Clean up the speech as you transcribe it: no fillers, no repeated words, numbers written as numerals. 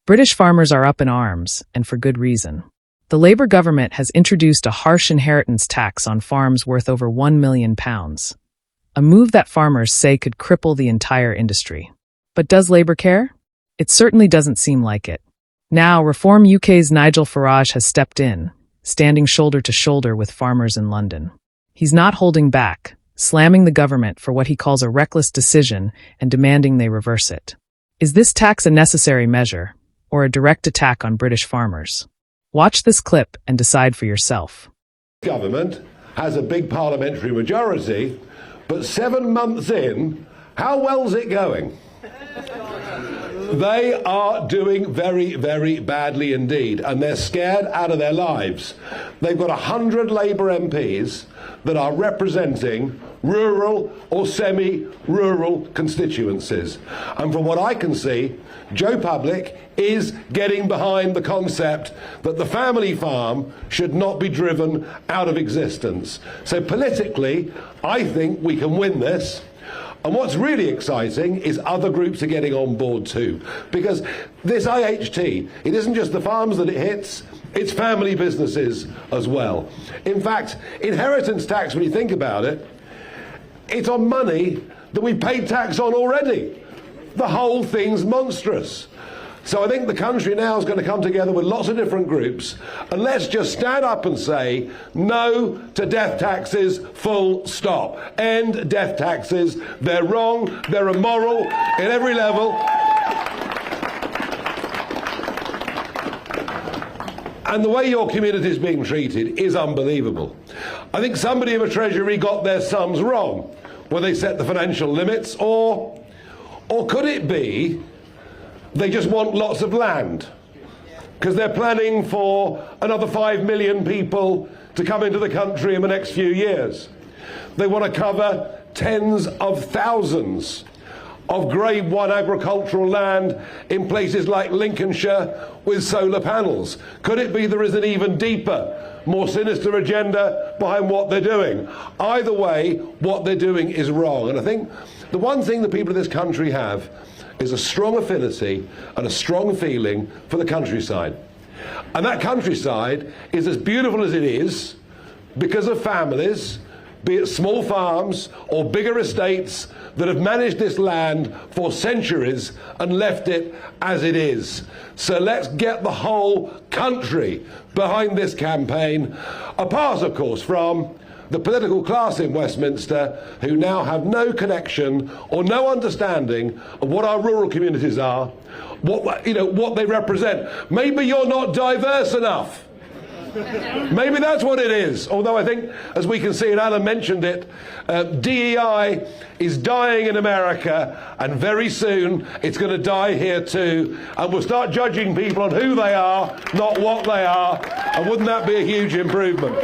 British farmers are up in arms, and for good reason. The Labour government has introduced a harsh inheritance tax on farms worth over £1 million, a move that farmers say could cripple the entire industry. But does Labour care? It certainly doesn't seem like it. Now, Reform UK's Nigel Farage has stepped in, standing shoulder to shoulder with farmers in London. He's not holding back, slamming the government for what he calls a reckless decision and demanding they reverse it. Is this tax a necessary measure, or a direct attack on British farmers? Watch this clip and decide for yourself. Government has a big parliamentary majority, but 7 months in, how well's it going? They are doing very, very badly indeed, and they're scared out of their lives. They've got 100 Labour MPs that are representing rural or semi-rural constituencies. And from what I can see, Joe Public is getting behind the concept that the family farm should not be driven out of existence. So politically, I think we can win this. And what's really exciting is other groups are getting on board too. Because this IHT, it isn't just the farms that it hits, it's family businesses as well. In fact, inheritance tax, when you think about it, it's on money that we paid tax on already. The whole thing's monstrous. So I think the country now is going to come together with lots of different groups, and let's just stand up and say no to death taxes, full stop. End death taxes. They're wrong, they're immoral at every level. And the way your community is being treated is unbelievable. I think somebody in the Treasury got their sums wrong when they set the financial limits, or could it be they just want lots of land because they're planning for another 5 million people to come into the country in the next few years. They want to cover tens of thousands of grade 1 agricultural land in places like Lincolnshire with solar panels. Could it be there is an even deeper, more sinister agenda behind what they're doing? Either way, what they're doing is wrong. And I think the one thing the people of this country have is a strong affinity and a strong feeling for the countryside. And that countryside is as beautiful as it is because of families, be it small farms or bigger estates, that have managed this land for centuries and left it as it is. So let's get the whole country behind this campaign, apart, of course, from the political class in Westminster, who now have no connection or no understanding of what our rural communities are, what they represent. Maybe you're not diverse enough. Maybe that's what it is. Although I think, as we can see, and Alan mentioned it, DEI is dying in America, and very soon it's going to die here too. And we'll start judging people on who they are, not what they are. And wouldn't that be a huge improvement?